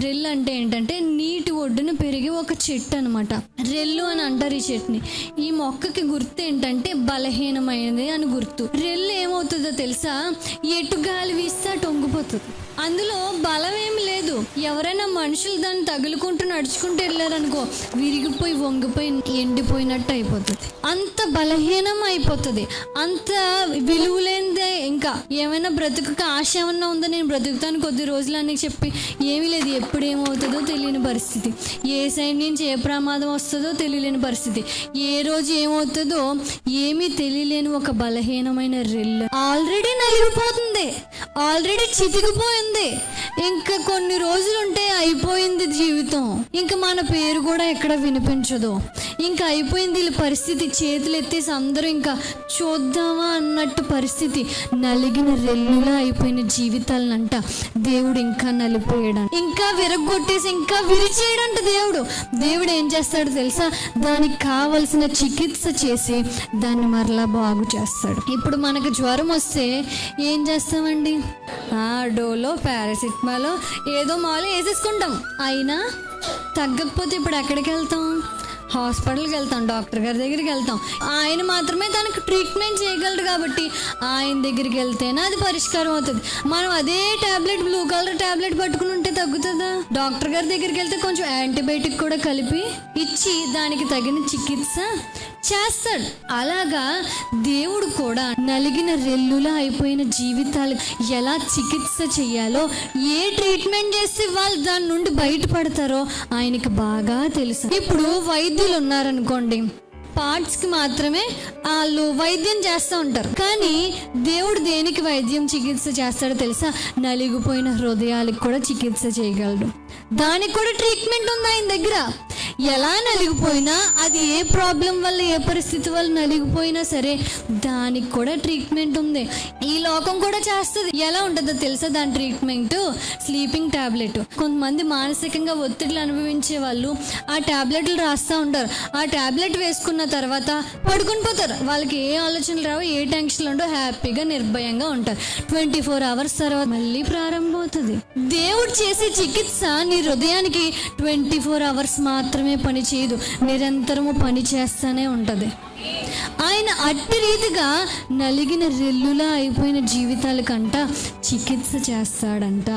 రెల్లు అంటే ఏంటంటే నీటి ఒడ్డున పెరిగే ఒక చెట్టు అనమాట. రెల్లు అని అంటారు ఈ చెట్టుని. ఈ మొక్కకి గుర్తు ఏంటంటే బలహీనమైనది అని గుర్తు. రెల్లు ఏమవుతుందో తెలుసా? ఎటు గాలి వీస్తే టొంగిపోతుంది. అందులో బలం ఏమి లేదు. ఎవరైనా మనుషులు దాన్ని తగులుకుంటూ నడుచుకుంటూ వెళ్ళారనుకో, విరిగిపోయి వంగిపోయి ఎండిపోయినట్టు అయిపోతుంది. అంత బలహీనం అయిపోతుంది. అంత విలువలేనిదే. ఇంకా ఏమైనా బ్రతుకు ఆశ ఏమన్నా ఉందో, నేను బ్రతుకుతాను కొద్ది రోజులు అని చెప్పి ఏమీ లేదు. ఎప్పుడు ఏమవుతుందో తెలియని పరిస్థితి, ఏ సైడ్ నుంచి ఏ ప్రమాదం వస్తుందో తెలియలేని పరిస్థితి, ఏ రోజు ఏమవుతుందో ఏమీ తెలియలేని ఒక బలహీనమైన రెల్లు ఆల్రెడీ నలిగిపోతుంది, ఆల్రెడీ చితికిపోయింది. ఇంకా కొన్ని రోజులుంటే అయిపోయింది జీవితం. ఇంకా మన పేరు కూడా ఎక్కడ వినిపించదు. ఇంకా అయిపోయింది వీళ్ళ పరిస్థితి. చేతులు ఎత్తేసి అందరూ ఇంకా చూద్దామా అన్నట్టు పరిస్థితి. నలిగిన రెల్లులా అయిపోయిన జీవితాలనంట దేవుడు ఇంకా నలిపోయాడు, ఇంకా విరగొట్టేసి ఇంకా విరిచేయడంట. దేవుడు ఏం చేస్తాడు తెలుసా? దానికి కావలసిన చికిత్స చేసి దాన్ని మరలా బాగు చేస్తాడు. ఇప్పుడు మనకు జ్వరం వస్తే ఏం చేస్తామండి? డోలో పారాసిటమాలో ఏదో మాలో వేసేసుకుంటాం. అయినా తగ్గకపోతే ఇప్పుడు ఎక్కడికి వెళ్తాం? హాస్పిటల్కి వెళ్తాం, డాక్టర్ గారి దగ్గరికి వెళ్తాం. ఆయన మాత్రమే దానికి ట్రీట్మెంట్ చేయగలరు కాబట్టి ఆయన దగ్గరికి వెళ్తేనే అది పరిష్కారం అవుతుంది. మనం అదే ట్యాబ్లెట్, బ్లూ కలర్ ట్యాబ్లెట్ పట్టుకుని ఉంటే తగ్గుతుందా? డాక్టర్ గారి దగ్గరికి వెళ్తే కొంచెం యాంటీబయాటిక్ కూడా కలిపి ఇచ్చి దానికి తగిన చికిత్స చేస్తాడు. అలాగా దేవుడు కూడా నలిగిన రెల్లులా అయిపోయిన జీవితాలు ఎలా చికిత్స చేయాలో, ఏ ట్రీట్మెంట్ చేస్తే వాళ్ళు దాని నుండి బయటపడతారో ఆయనకి బాగా తెలుసు. ఇప్పుడు వైద్యులు ఉన్నారనుకోండి, పార్ట్స్కి మాత్రమే వాళ్ళు వైద్యం చేస్తూ ఉంటారు. కానీ దేవుడు దేనికి వైద్యం చికిత్స చేస్తాడో తెలుసా? నలిగిపోయిన హృదయాలకు కూడా చికిత్స చేయగలడు. దానికి కూడా ట్రీట్మెంట్ ఉంది ఆయన దగ్గర. ఎలా నలిగిపోయినా, అది ఏ ప్రాబ్లం వల్ల, ఏ పరిస్థితి వల్ల నలిగిపోయినా సరే దానికి కూడా ట్రీట్మెంట్ ఉంది. ఈ లోకం కూడా చేస్తుంది. ఎలా ఉంటుందో తెలుసా దాని ట్రీట్మెంట్? Sleeping tablet. కొంతమంది మానసికంగా ఒత్తిడిలు అనుభవించే వాళ్ళు ఆ టాబ్లెట్లు రాస్తూ ఉంటారు. ఆ టాబ్లెట్ వేసుకున్న తర్వాత పడుకుని పోతారు. వాళ్ళకి ఏ ఆలోచనలు రావు, ఏ టెన్షన్లు ఉండవు, హ్యాపీగా నిర్భయంగా ఉంటారు. 24 hours తర్వాత మళ్ళీ ప్రారంభం అవుతుంది. దేవుడు చేసే చికిత్స నీ హృదయానికి 24 hours మాత్రమే పని చేయదు, నిరంతరము పని చేస్తూనే ఉంటుంది. ఆయన అట్టి రీతిగా నలిగిన రెల్లులా అయిపోయిన జీవితాలకంట చికిత్స చేస్తాడంట.